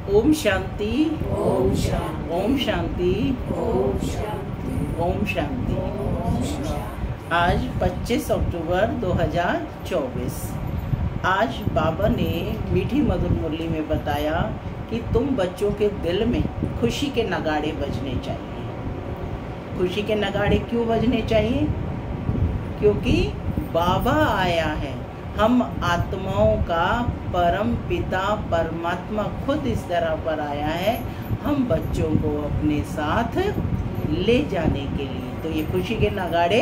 ओम शांति, ओम शांति, ओम शांति, ओम शांति, ओम शांति। ओम शांति। आज 25 अक्टूबर 2024। आज बाबा ने मीठी मधुर मुरली में बताया कि तुम बच्चों के दिल में खुशी के नगाड़े बजने चाहिए। खुशी के नगाड़े क्यों बजने चाहिए? क्योंकि बाबा आया है। हम आत्माओं का परम पिता परमात्मा खुद इस तरह पर आया है हम बच्चों को अपने साथ ले जाने के लिए। तो ये खुशी के नगाड़े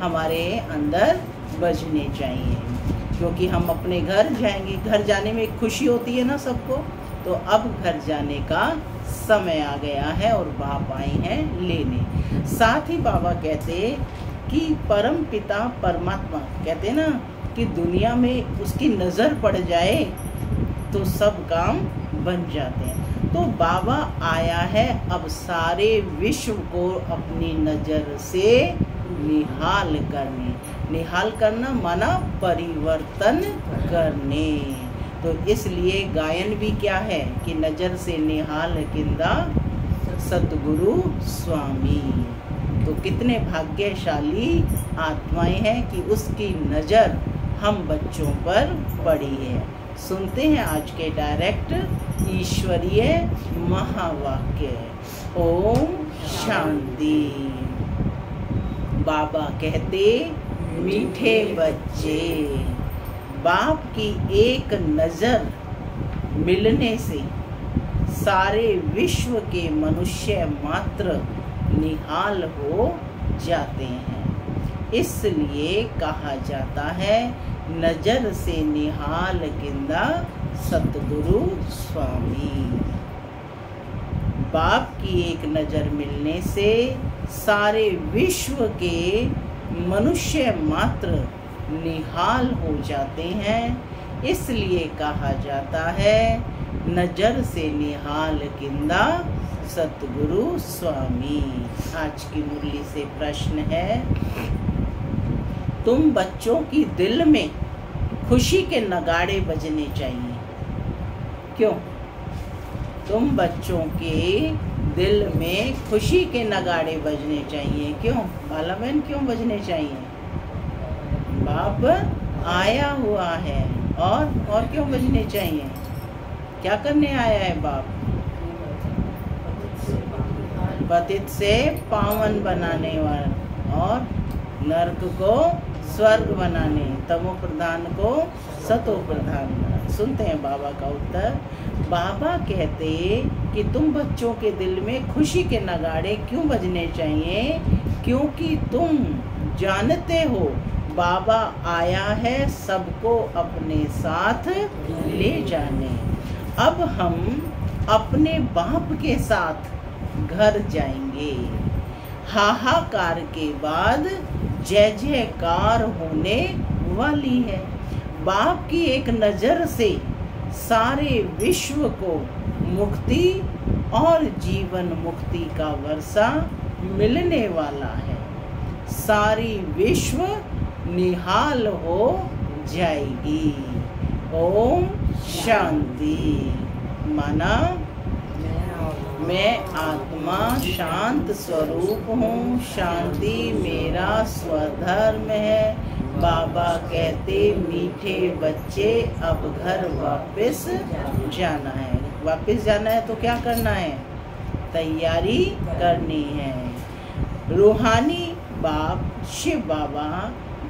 हमारे अंदर बजने चाहिए, क्योंकि हम अपने घर जाएंगे। घर जाने में एक खुशी होती है ना सबको। तो अब घर जाने का समय आ गया है और बाप आए हैं लेने। साथ ही बाबा कहते कि परम पिता परमात्मा कहते ना कि दुनिया में उसकी नज़र पड़ जाए तो सब काम बन जाते हैं। तो बाबा आया है अब सारे विश्व को अपनी नज़र से निहाल करने। निहाल करना माना परिवर्तन करने। तो इसलिए गायन भी क्या है कि नज़र से निहाल किंदा सतगुरु स्वामी। तो कितने भाग्यशाली आत्माएं हैं कि उसकी नज़र हम बच्चों पर पड़ी है। सुनते हैं आज के डायरेक्ट ईश्वरीय महावाक्य। ओम शांति। बाबा कहते मीठे बच्चे, बाप की एक नज़र मिलने से सारे विश्व के मनुष्य मात्र निहाल हो जाते हैं। इसलिए कहा जाता है नज़र से निहाल किंदा सतगुरु स्वामी। बाप की एक नज़र मिलने से सारे विश्व के मनुष्य मात्र निहाल हो जाते हैं। इसलिए कहा जाता है नज़र से निहाल किंदा सतगुरु स्वामी। आज की मुरली से प्रश्न है, तुम बच्चों की दिल में खुशी के नगाड़े बजने चाहिए। क्यों? तुम बच्चों के दिल में खुशी के नगाड़े बजने चाहिए। क्यों बाला बहन, क्यों बजने चाहिए? बाप आया हुआ है। और क्यों बजने चाहिए? क्या करने आया है बाप? पतित से पावन बनाने वाला और नरक को स्वर्ग बनाने, तमो प्रधान को सतो प्रधान बनाने। सुनते हैं बाबा का उत्तर। बाबा कहते कि तुम बच्चों के दिल में खुशी के नगाड़े क्यों बजने चाहिए? क्योंकि तुम जानते हो बाबा आया है सबको अपने साथ ले जाने। अब हम अपने बाप के साथ घर जाएंगे। हाहाकार के बाद जय जयकार होने वाली है। बाप की एक नज़र से सारे विश्व को मुक्ति और जीवन मुक्ति का वर्षा मिलने वाला है। सारी विश्व निहाल हो जाएगी। ओम शांति। माना मैं आत्मा शांत स्वरूप हूँ, शांति मेरा स्वधर्म है। बाबा कहते मीठे बच्चे अब घर वापस जाना है। वापस जाना है तो क्या करना है? तैयारी करनी है। रूहानी बाप शिव बाबा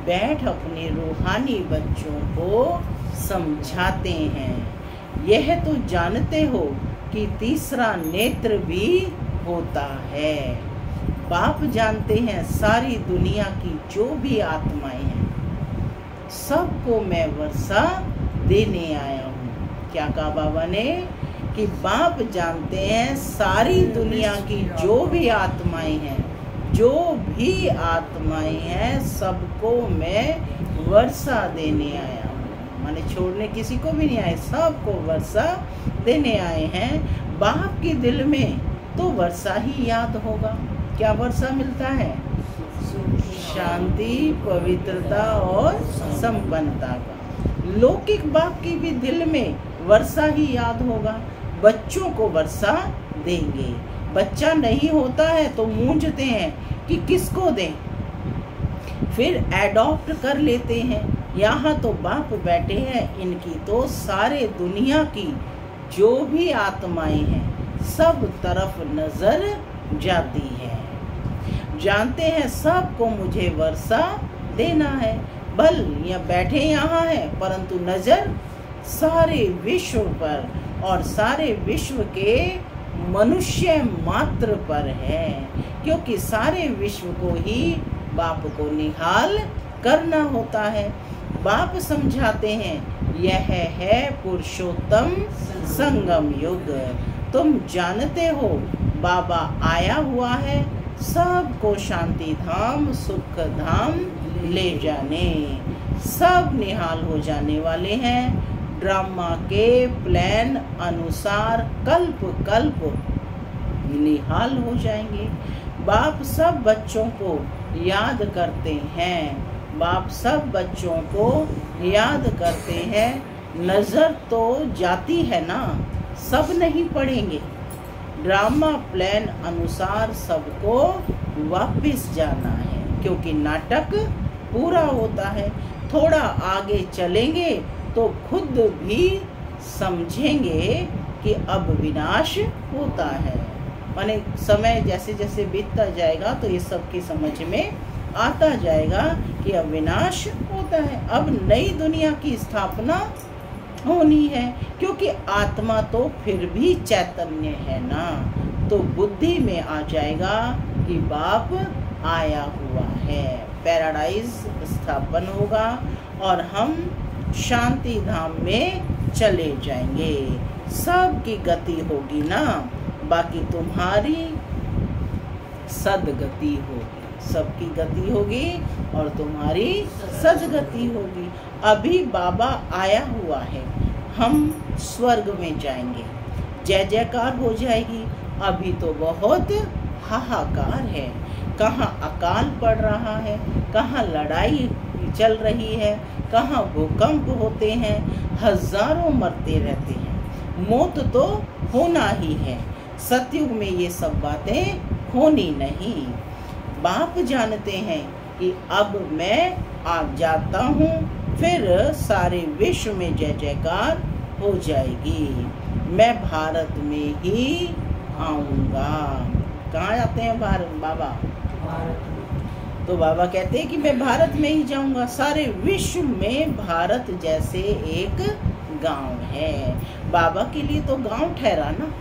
बैठ अपने रूहानी बच्चों को समझाते हैं। यह तो जानते हो कि तीसरा नेत्र भी होता है। बाप जानते हैं सारी दुनिया की जो भी आत्माएं हैं सबको मैं वर्षा देने आया हूँ। क्या कहा बाबा ने? कि बाप जानते हैं सारी दुनिया की जो भी आत्माएं हैं, जो भी आत्माएं हैं सबको मैं वर्षा देने आया हूँ। माने छोड़ने किसी को भी नहीं आए, सबको वर्षा देने आए हैं। बाप के दिल में तो वर्षा ही याद होगा। क्या वर्षा मिलता है? शांति, पवित्रता और संपन्नता का। लौकिक बाप की भी दिल में वर्षा ही याद होगा। बच्चों को वर्षा देंगे। बच्चा नहीं होता है तो मूंझते हैं कि किसको दें, फिर एडॉप्ट कर लेते हैं। यहाँ तो बाप बैठे हैं, इनकी तो सारे दुनिया की जो भी आत्माएं हैं सब तरफ नजर जाती है। जानते हैं सबको मुझे वर्षा देना है। भल या बैठे यहाँ है परंतु नजर सारे विश्व पर और सारे विश्व के मनुष्य मात्र पर है, क्योंकि सारे विश्व को ही बाप को निहाल करना होता है। बाप समझाते हैं यह है पुरुषोत्तम संगम युग। तुम जानते हो बाबा आया हुआ है सबको शांति धाम सुख धाम ले जाने। सब निहाल हो जाने वाले हैं। ड्रामा के प्लान अनुसार कल्प कल्प निहाल हो जाएंगे। बाप सब बच्चों को याद करते हैं। बाप सब बच्चों को याद करते हैं। नजर तो जाती है ना, सब नहीं पढ़ेंगे। ड्रामा प्लान अनुसार सबको वापस जाना है, क्योंकि नाटक पूरा होता है। थोड़ा आगे चलेंगे तो खुद भी समझेंगे कि अब विनाश होता है। माने समय जैसे जैसे बीतता जाएगा तो ये सबकी समझ में आता जाएगा कि अब विनाश होता है। अब नई दुनिया की स्थापना होनी है, क्योंकि आत्मा तो फिर भी चैतन्य है ना। तो बुद्धि में आ जाएगा कि बाप आया हुआ है। पैराडाइज स्थापन होगा और हम शांति धाम में चले जाएंगे। सबकी गति होगी ना, बाकी तुम्हारी सदगति होगी। सबकी गति होगी और तुम्हारी सदगति होगी। अभी बाबा आया हुआ है, हम स्वर्ग में जाएंगे, जय जयकार हो जाएगी। अभी तो बहुत हाहाकार है, कहाँ अकाल पड़ रहा है, कहाँ लड़ाई चल रही है, कहाँ भूकंप होते हैं, हजारों मरते रहते हैं। मौत तो होना ही है। सतयुग में ये सब बातें होनी नहीं। बाप जानते हैं कि अब मैं आ जाता हूँ, फिर सारे विश्व में जय जयकार हो जाएगी। मैं भारत में ही आऊँगा। कहाँ जाते हैं बाबा? तो बाबा कहते हैं कि मैं भारत में ही जाऊंगा। सारे विश्व में भारत जैसे एक गांव है। बाबा के लिए तो गांव ठहरा ना,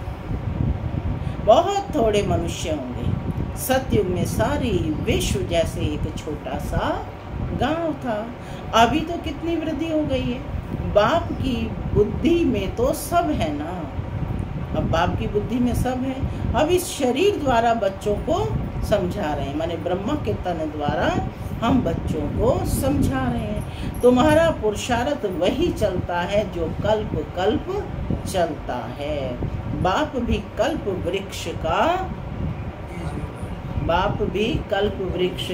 बहुत थोड़े मनुष्य होंगे। सतयुग में सारी विश्व जैसे एक छोटा सा गांव था। अभी तो कितनी वृद्धि हो गई है। बाप की बुद्धि में तो सब है ना। अब बाप की बुद्धि में सब है। अब इस शरीर द्वारा बच्चों को समझा रहे हैं, माने ब्रह्मा के तन द्वारा हम बच्चों को समझा रहे हैं। तुम्हारा पुरुषार्थ वही चलता है जो कल्प कल्प चलता है। बाप भी कल्प वृक्ष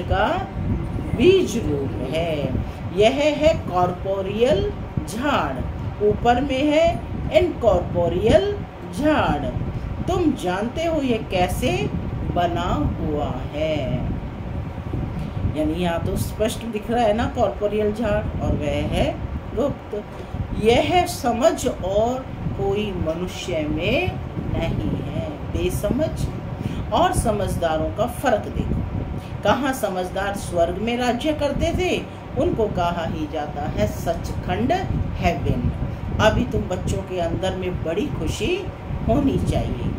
का बीज रूप है। यह है कॉर्पोरियल झाड़, ऊपर में है इनकॉर्पोरियल झाड़। तुम जानते हो ये कैसे बना हुआ है। यानी यहाँ तो स्पष्ट दिख रहा है ना कॉर्पोरियल झाड़, और वह है गुप्त। यह समझ और कोई मनुष्य में नहीं है। बेसमझ और समझदारों का फर्क देखो। कहाँ समझदार स्वर्ग में राज्य करते थे, उनको कहा ही जाता है सचखंड हेवन। अभी तुम बच्चों के अंदर में बड़ी खुशी होनी चाहिए।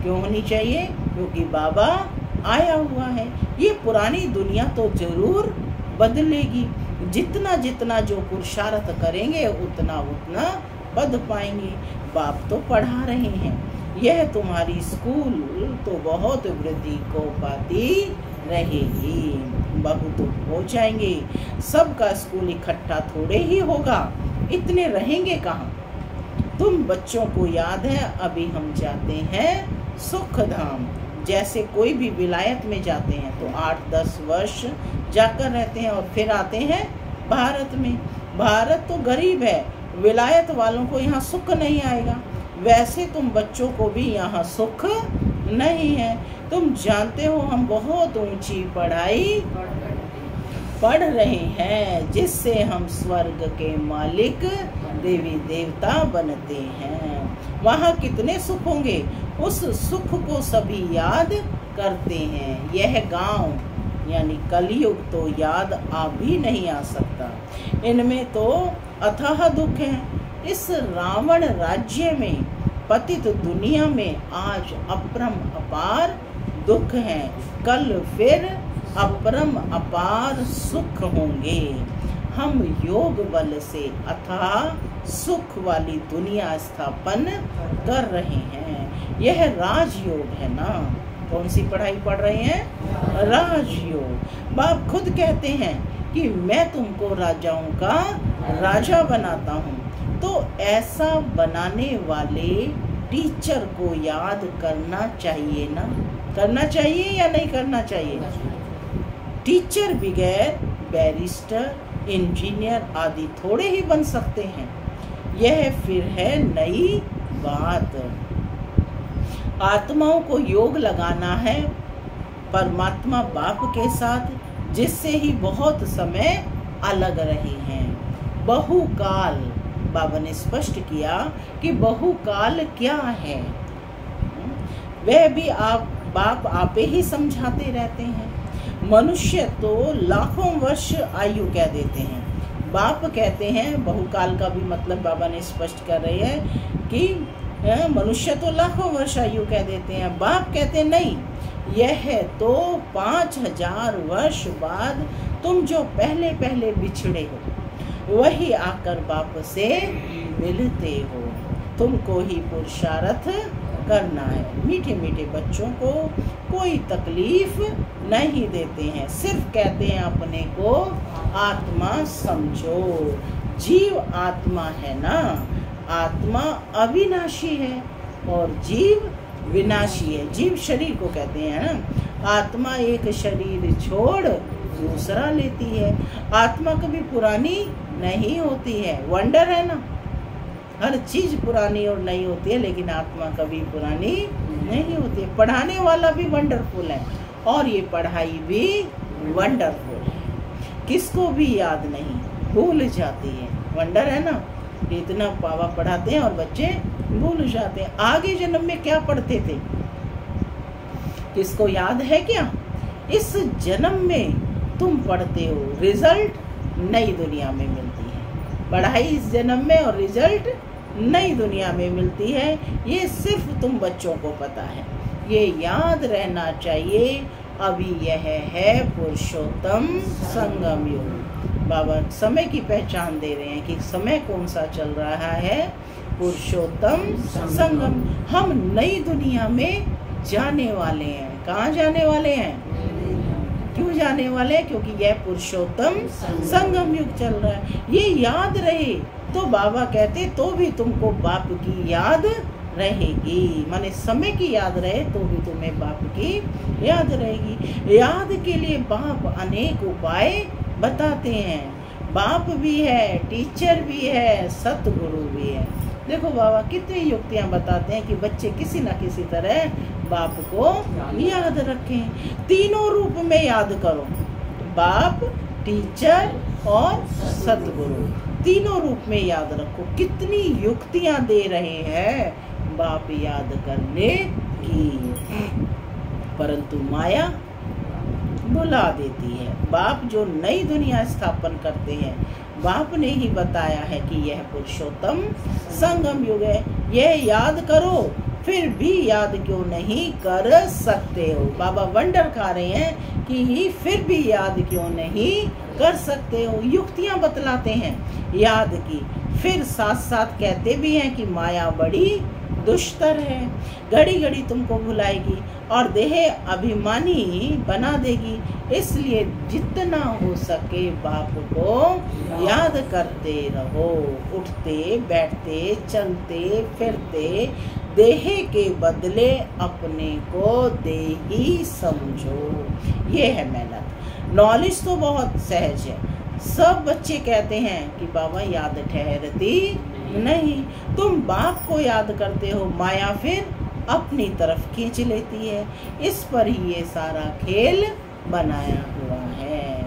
क्यों होनी चाहिए? क्योंकि बाबा आया हुआ है। ये पुरानी दुनिया तो जरूर बदलेगी। जितना जितना जो पुरुषार्थ करेंगे उतना उतना पद पाएंगे। बाप तो पढ़ा रहे हैं। यह तुम्हारी स्कूल तो बहुत वृद्धि को पाती रहेगी। बहुत हो जाएंगे। सबका स्कूल इकट्ठा थोड़े ही होगा, इतने रहेंगे कहाँ। तुम बच्चों को याद है अभी हम जाते हैं सुख धाम। जैसे कोई भी विलायत में जाते हैं तो 8-10 वर्ष जाकर रहते हैं और फिर आते हैं भारत में। भारत तो गरीब है, विलायत वालों को यहाँ सुख नहीं आएगा। वैसे तुम बच्चों को भी यहाँ सुख नहीं है। तुम जानते हो हम बहुत ऊंची पढ़ाई पढ़ रहे हैं जिससे हम स्वर्ग के मालिक देवी देवता बनते हैं। वहाँ कितने सुख होंगे, उस सुख को सभी याद करते हैं। यह गांव यानी कलयुग तो याद आ भी नहीं आ सकता, इनमें तो अथाह दुख है। इस रावण राज्य में पतित दुनिया में आज अपरम अपार दुख है, कल फिर अपरम अपार सुख होंगे। हम योग बल से अथाह सुख वाली दुनिया स्थापन कर रहे हैं। यह राजयोग है ना। कौन सी पढ़ाई पढ़ रहे हैं? राजयोग। बाप खुद कहते हैं कि मैं तुमको राजाओं का राजा बनाता हूँ। तो ऐसा बनाने वाले टीचर को याद करना चाहिए ना। करना चाहिए या नहीं करना चाहिए? टीचर बगैर बैरिस्टर, इंजीनियर आदि थोड़े ही बन सकते हैं। यह फिर है नई बात। आत्माओं को योग लगाना है परमात्मा बाप के साथ, जिससे ही बहुत समय अलग रहे हैं। बहुकाल, बाबा ने स्पष्ट किया कि बहुकाल क्या है, वह भी बाप आपे ही समझाते रहते हैं। मनुष्य तो लाखों वर्ष आयु कह देते हैं। बाप कहते हैं बहुकाल का भी मतलब बाबा ने स्पष्ट कर रहे हैं कि मनुष्य तो लाखों वर्ष आयु कह देते हैं। बाप कहते नहीं, यह तो 5000 वर्ष बाद तुम जो पहले पहले बिछड़े हो वही आकर बाप से मिलते हो। तुमको ही पुरुषार्थ करना है। मीठे मीठे बच्चों को कोई तकलीफ नहीं देते हैं, सिर्फ कहते हैं अपने को आत्मा समझो। जीव आत्मा है ना, आत्मा अविनाशी है और जीव विनाशी है। जीव शरीर को कहते हैं ना। आत्मा एक शरीर छोड़ दूसरा लेती है। आत्मा कभी पुरानी नहीं होती है। वंडर है ना, हर चीज पुरानी और नई होती है, लेकिन आत्मा कभी पुरानी नहीं होती है। पढ़ाने वाला भी वंडरफुल है और ये पढ़ाई भी वंडरफुल है। किसको भी याद नहीं, भूल जाती है। वंडर है ना, इतना पावा पढ़ाते हैं और बच्चे भूल जाते हैं। आगे जन्म में क्या पढ़ते थे, किसको याद है क्या? इस जन्म में तुम पढ़ते हो, रिजल्ट नई दुनिया में मिलती है। पढ़ाई इस जन्म में और रिजल्ट नई दुनिया में मिलती है। ये सिर्फ तुम बच्चों को पता है, ये याद रहना चाहिए। अभी यह है पुरुषोत्तम संगम युग। बाबा समय की पहचान दे रहे हैं कि समय कौन सा चल रहा है, पुरुषोत्तम संगम। हम नई दुनिया में जाने वाले हैं। कहाँ जाने वाले हैं? क्यों जाने वाले हैं? क्योंकि यह पुरुषोत्तम संगम युग चल रहा है। ये याद रहे तो बाबा कहते तो भी तुमको बाप की याद रहेगी। माने समय की याद रहे तो भी तुम्हें बाप की याद रहेगी। याद के लिए बाप अनेक उपाय बताते हैं। बाप भी है, टीचर भी है, सतगुरु भी है। देखो बाबा कितनी युक्तियां बताते हैं कि बच्चे किसी न किसी तरह बाप को याद रखें। तीनों रूप में याद करो, बाप, टीचर और सतगुरु, तीनों रूप में याद रखो। कितनी युक्तियां दे रहे हैं बाप याद करने की, परंतु माया बुला देती है। बाप जो नई दुनिया स्थापन करते हैं, बाप ने ही बताया है कि यह पुरुषोत्तम संगम युग है। यह याद करो, फिर भी याद क्यों नहीं कर सकते हो? बाबा वंडर खा रहे हैं कि फिर भी याद क्यों नहीं कर सकते हो। युक्तियां बतलाते हैं याद की, फिर साथ साथ कहते भी हैं कि माया बड़ी दुष्टर है, घड़ी घड़ी तुमको भुलाएगी और देह अभिमानी बना देगी। इसलिए जितना हो सके बाप को याद करते रहो। उठते बैठते चलते फिरते देह के बदले अपने को देही समझो। ये है मेहनत। नॉलेज तो बहुत सहज है। सब बच्चे कहते हैं कि बाबा याद ठहरती नहीं। तुम बाप को याद करते हो, माया फिर अपनी तरफ खींच लेती है। इस पर ही ये सारा खेल बनाया हुआ है।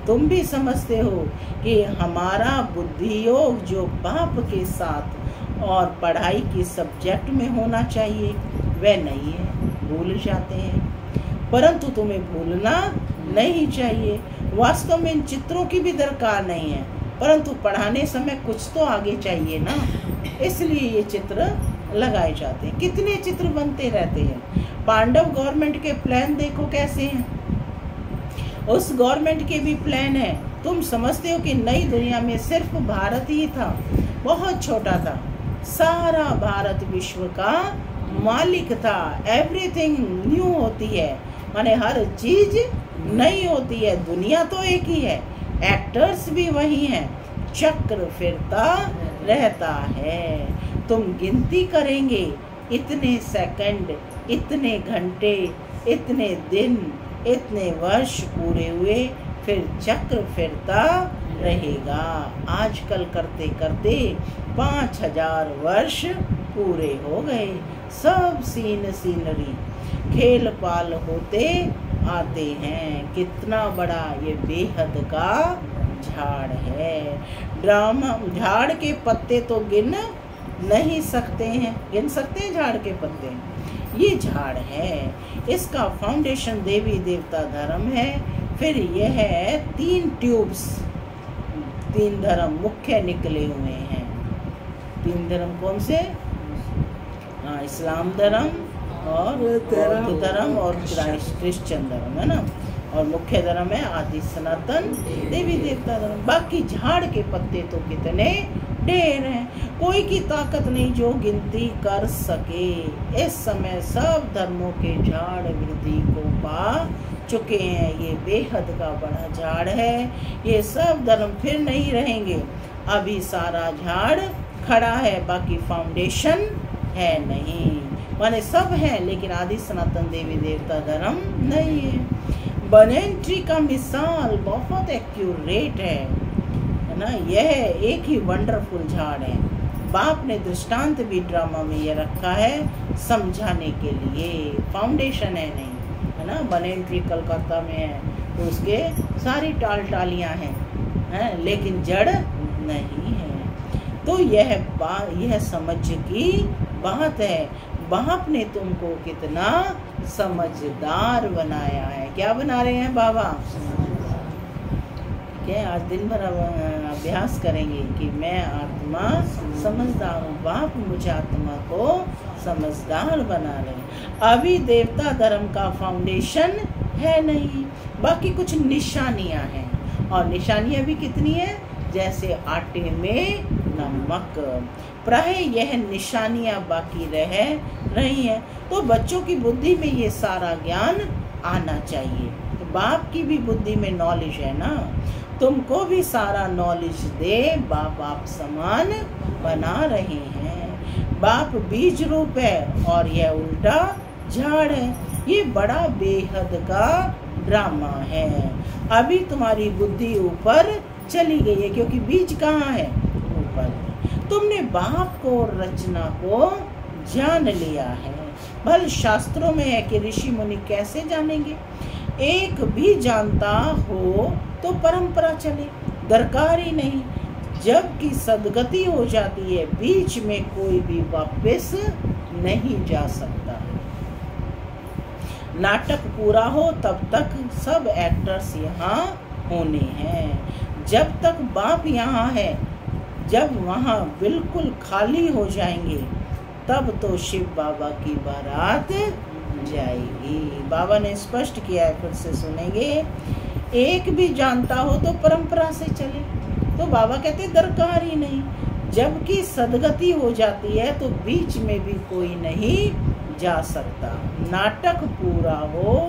तुम भी समझते हो कि हमारा बुद्धि योग जो बाप के साथ और पढ़ाई के सब्जेक्ट में होना चाहिए वह नहीं है, भूल जाते हैं। परंतु तुम्हें भूलना नहीं चाहिए। वास्तव में इन चित्रों की भी दरकार नहीं है, परंतु पढ़ाने समय कुछ तो आगे चाहिए ना, इसलिए ये चित्र लगाए जाते हैं। कितने चित्र बनते रहते हैं। पांडव गवर्नमेंट के प्लान देखो कैसे हैं, उस गवर्नमेंट के भी प्लान है। तुम समझते हो कि नई दुनिया में सिर्फ भारत ही था, बहुत छोटा था। सारा भारत विश्व का मालिक था। एवरीथिंग न्यू होती है, माने हर चीज नई होती है। दुनिया तो एक ही है, एक्टर्स भी वही हैं। चक्र फिरता रहता है। तुम गिनती करेंगे, इतने सेकंड, इतने घंटे, इतने दिन, इतने वर्ष पूरे हुए, फिर चक्र फिरता रहेगा। आजकल करते करते 5000 वर्ष पूरे हो गए। सब सीनरी खेल पाल होते आते हैं। कितना बड़ा ये बेहद का झाड़ है। ड्रामा झाड़ के पत्ते तो गिन नहीं सकते हैं, गिन सकते हैं झाड़ के पत्ते? ये झाड़ है, इसका फाउंडेशन देवी देवता धर्म है। फिर यह है 3 ट्यूब्स, 3 धर्म मुख्य निकले हुए हैं। 3 धर्म कौन से? हाँ, इस्लाम धर्म और बौद्ध धर्म और क्रिश्चियन धर्म है ना। और मुख्य धर्म है आदि सनातन देवी देवता धर्म। बाकी झाड़ के पत्ते तो कितने ढेर हैं, कोई की ताकत नहीं जो गिनती कर सके। इस समय सब धर्मों के झाड़ वृद्धि को पा चुके हैं। ये बेहद का बड़ा झाड़ है। ये सब धर्म फिर नहीं रहेंगे। अभी सारा झाड़ खड़ा है, बाकी फाउंडेशन है नहीं। माने सब है लेकिन आदि सनातन देवी देवता धर्म नहीं है। बनेन ट्री का मिसाल बहुत एक्यूरेट है ना। यह एक ही वंडरफुल झाड़ है। बाप ने दृष्टांत भी ड्रामा में ये रखा है समझाने के लिए। फाउंडेशन है नहीं, है ना। बनेन ट्री कलकत्ता में है तो उसके सारी टालियां हैं, लेकिन जड़ नहीं है। तो यह समझ की बात है। बाप ने तुमको कितना समझदार बनाया है। क्या बना रहे हैं बाबा? क्या आज दिन भर अभ्यास करेंगे कि मैं आत्मा समझदार हूँ। बाप मुझे आत्मा को समझदार बना रहे हैं। अभी देवता धर्म का फाउंडेशन है नहीं, बाकी कुछ निशानियाँ हैं। और निशानियाँ भी कितनी है? जैसे आटे में नमक। प्राय यह निशानियाँ बाकी रह रही हैं। तो बच्चों की बुद्धि में ये सारा ज्ञान आना चाहिए। तो बाप की भी बुद्धि में नॉलेज है ना, तुमको भी सारा नॉलेज दे। बाप आप समान बना रहे हैं। बाप बीज रूप है और यह उल्टा झाड़ है। ये बड़ा बेहद का ड्रामा है। अभी तुम्हारी बुद्धि ऊपर चली गई है क्योंकि बीज कहाँ है? ऊपर। तुमने बाप को रचना को जान लिया है। भल शास्त्रों में है कि ऋषि मुनि कैसे जानेंगे? एक भी जानता हो तो परंपरा चले, दरकार ही नहीं। जबकि सदगति हो जाती है, बीच में कोई भी वापस नहीं जा सकता। नाटक पूरा हो तब तक सब एक्टर्स यहाँ होने हैं। जब तक बाप यहाँ है, जब वहाँ बिल्कुल खाली हो जाएंगे तब तो शिव बाबा की बारात जाएगी। बाबा ने स्पष्ट किया है, फिर से सुनेंगे। एक भी जानता हो तो परंपरा से चले। तो बाबा कहते दरकार ही नहीं। जबकि सदगति हो जाती है तो बीच में भी कोई नहीं जा सकता। नाटक पूरा हो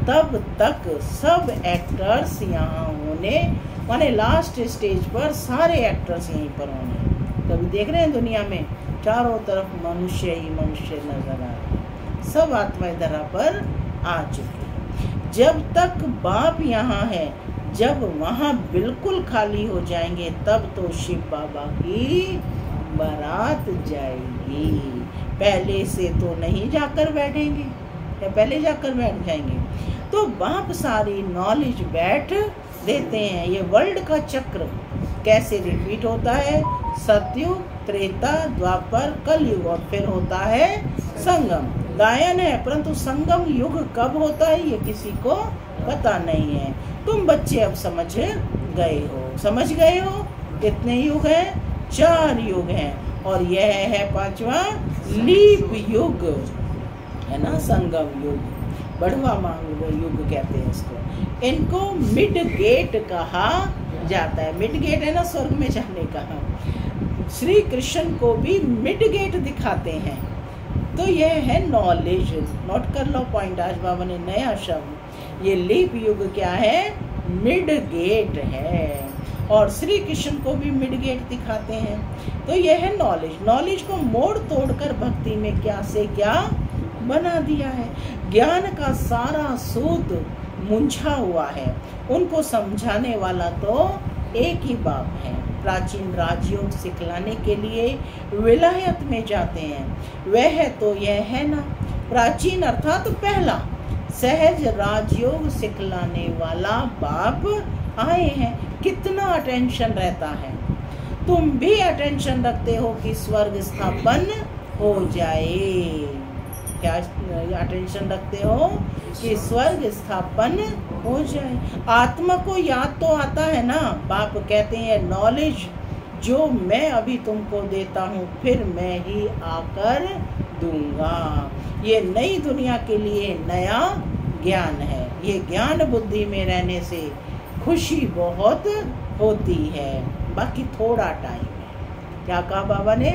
तब तक सब एक्टर्स यहाँ होने, माने लास्ट स्टेज पर सारे एक्टर्स यहीं पर होने। कभी देख रहे हैं दुनिया में चारों तरफ मनुष्य ही मनुष्य नजर आ रहे हैं। सब आत्माएं धरा पर आ चुकी। जब तक बाप यहाँ है, जब वहाँ बिल्कुल खाली हो जाएंगे तब तो शिव बाबा की बारात जाएगी। पहले से तो नहीं जाकर बैठेंगे, या पहले जाकर बैठ जाएंगे। तो बाप सारी नॉलेज बैठ देते हैं। ये वर्ल्ड का चक्र कैसे रिपीट होता है? सतयुग, त्रेता, द्वापर, कलयुग और फिर होता है संगम। गायन है, परंतु संगम युग कब होता है ये किसी को पता नहीं है। तुम बच्चे अब समझ गए हो, समझ गए हो कितने युग हैं? 4 युग हैं। और यह है 5वां लीप युग, है ना, संगम युग, बढ़वा मांग युग कहते हैं इसको। इनको मिड गेट कहा जाता है। मिड गेट है ना स्वर्ग में जाने का। श्री कृष्ण को भी मिड गेट दिखाते हैं। तो यह है नॉलेज। नोट कर लो पॉइंट, आज बाबा ने नया शब्द, ये लीप युग क्या है? मिड गेट है। और श्री कृष्ण को भी मिड गेट दिखाते हैं। तो यह है नॉलेज। नॉलेज को मोड़ तोड़ कर भक्ति में क्या से क्या बना दिया है। ज्ञान का सारा सूत मुंझा हुआ है। उनको समझाने वाला तो एक ही बाप है। प्राचीन राजयोग सिखलाने के लिए विलायत में जाते हैं। वह तो यह है ना, प्राचीन अर्थात पहला सहज राजयोग सिखलाने वाला बाप आए हैं। कितना अटेंशन रहता है। तुम भी अटेंशन रखते हो कि स्वर्ग स्थापन हो जाए। क्या अटेंशन रखते हो कि स्वर्ग स्थापन हो जाए। आत्मा को याद तो आता है ना। बाप कहते हैं नॉलेज जो मैं अभी तुमको देता हूँ फिर मैं ही आकर दूंगा। ये नई दुनिया के लिए नया ज्ञान है। ये ज्ञान बुद्धि में रहने से खुशी बहुत होती है। बाकी थोड़ा टाइम है। क्या कहा बाबा ने?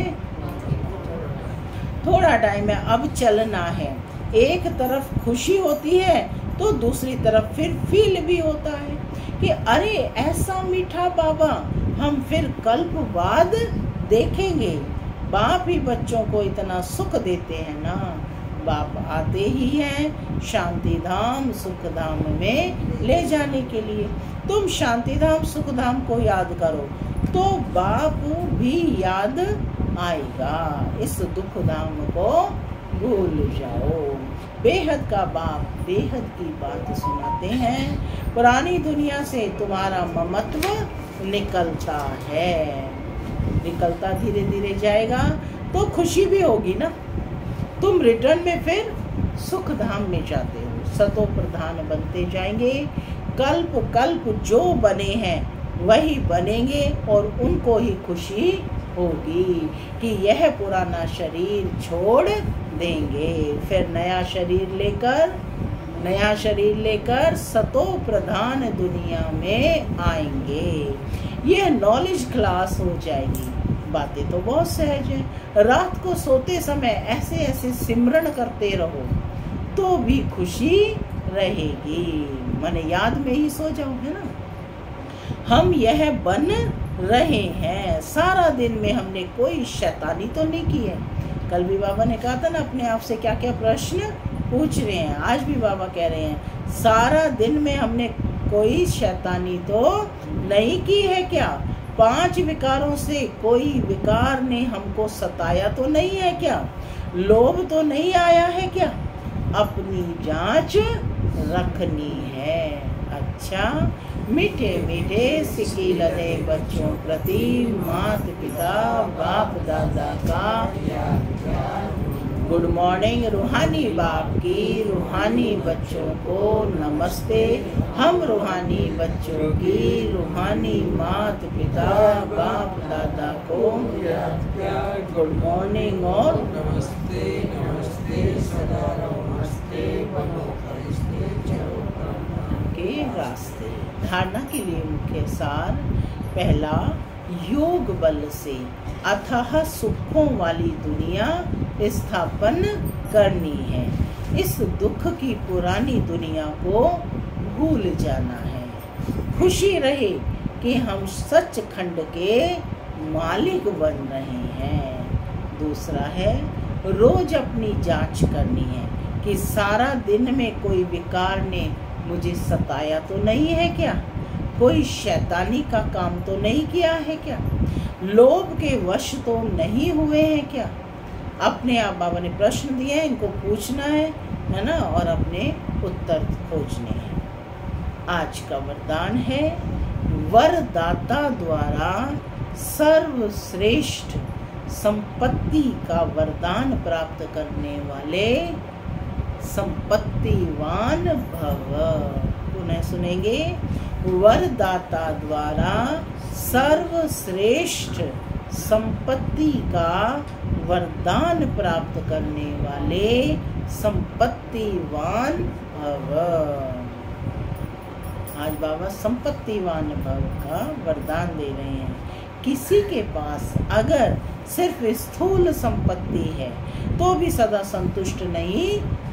थोड़ा टाइम है, अब चलना है। एक तरफ खुशी होती है तो दूसरी तरफ फिर फील भी होता है कि अरे ऐसा मीठा बाबा हम फिर कल्प बाद देखेंगे। बाप ही बच्चों को इतना सुख देते हैं ना। बाप आते ही हैं शांति धाम सुख धाम में ले जाने के लिए। तुम शांति धाम सुख धाम को याद करो तो बाप भी याद आएगा। इस दुख धाम को भूल जाओ। बेहद का बाप बेहद की बात सुनाते हैं। पुरानी दुनिया से तुम्हारा ममत्व निकलता है, निकलता धीरे धीरे जाएगा तो खुशी भी होगी ना। तुम रिटर्न में फिर सुख धाम में जाते हो, सतो प्रधान बनते जाएंगे। कल्प कल्प जो बने हैं वही बनेंगे और उनको ही खुशी होगी कि यह पुराना शरीर छोड़ देंगे, फिर नया शरीर लेकर सतो प्रधान दुनिया में आएंगे। यह नॉलेज क्लास हो जाएगी। बातें तो बहुत सहज है। रात को सोते समय ऐसे ऐसे सिमरन करते रहो तो भी खुशी रहेगी। मन याद में ही सो जाओ, है ना। हम यह बन रहे हैं। सारा दिन में हमने कोई शैतानी तो नहीं की है। कल भी बाबा ने कहा था ना अपने आप से क्या क्या प्रश्न पूछ रहे हैं। आज भी बाबा कह रहे हैं सारा दिन में हमने कोई शैतानी तो नहीं की है क्या। 5 विकारों से कोई विकार ने हमको सताया तो नहीं है क्या। लोभ तो नहीं आया है क्या। अपनी जांच रखनी है। अच्छा, मीठे मीठे सिकीलने बच्चों प्रति माता पिता बाप दादा का गुड मॉर्निंग। रूहानी बाप की रूहानी बच्चों को नमस्ते। हम रूहानी बच्चों की रूहानी माता पिता बाप दादा को गुड मॉर्निंग और नमस्ते नमस्ते सदा नमस्ते बनो फरिश्ते चलो के रास्ते। धारणा के लिए मुख्य सार। पहला, योग बल से अथाह सुखों वाली दुनिया स्थापन करनी है। इस दुख की पुरानी दुनिया को भूल जाना है। खुशी रहे कि हम सचखंड के मालिक बन रहे हैं। दूसरा है, रोज अपनी जांच करनी है कि सारा दिन में कोई विकार ने मुझे सताया तो नहीं है क्या। कोई शैतानी का काम तो नहीं किया है क्या। लोभ के वश तो नहीं हुए हैं क्या? अपने आप बाबा ने प्रश्न दिए हैं, इनको पूछना है ना, और अपने उत्तर खोजने हैं। आज का वरदान है, वरदाता द्वारा सर्वश्रेष्ठ संपत्ति का वरदान प्राप्त करने वाले संपत्तिवान भव। पुनः सुनेंगे, वरदाता द्वारा सर्वश्रेष्ठ संपत्ति का वरदान प्राप्त करने वाले संपत्तिवान भव। आज बाबा संपत्तिवान भव का वरदान दे रहे हैं। किसी के पास अगर सिर्फ स्थूल संपत्ति है तो भी सदा संतुष्ट नहीं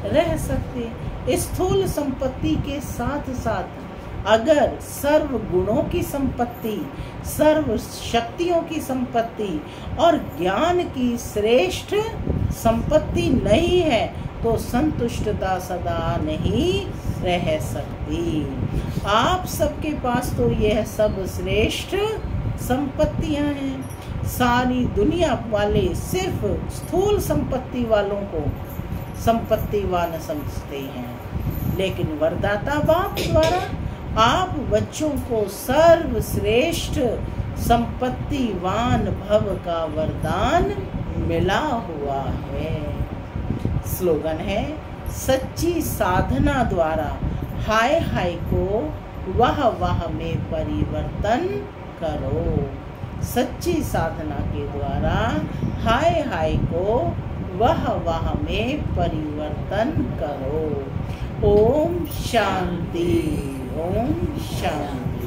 रह सकते। स्थूल संपत्ति के साथ साथ अगर सर्व गुणों की संपत्ति, सर्व शक्तियों की संपत्ति और ज्ञान की श्रेष्ठ संपत्ति नहीं है तो संतुष्टता सदा नहीं रह सकती। आप सबके पास तो यह सब श्रेष्ठ संपत्तियां हैं। सारी दुनिया वाले सिर्फ स्थूल संपत्ति वालों को संपत्तिवान समझते हैं, लेकिन वरदाता बाप द्वारा आप बच्चों को सर्वश्रेष्ठ संपत्तिवान भव का वरदान मिला हुआ है। स्लोगन है, सच्ची साधना द्वारा हाय हाय को वाह वाह में परिवर्तन करो। सच्ची साधना के द्वारा हाय हाय को वाह वाह में परिवर्तन करो। ओम शांति, ओम शांति।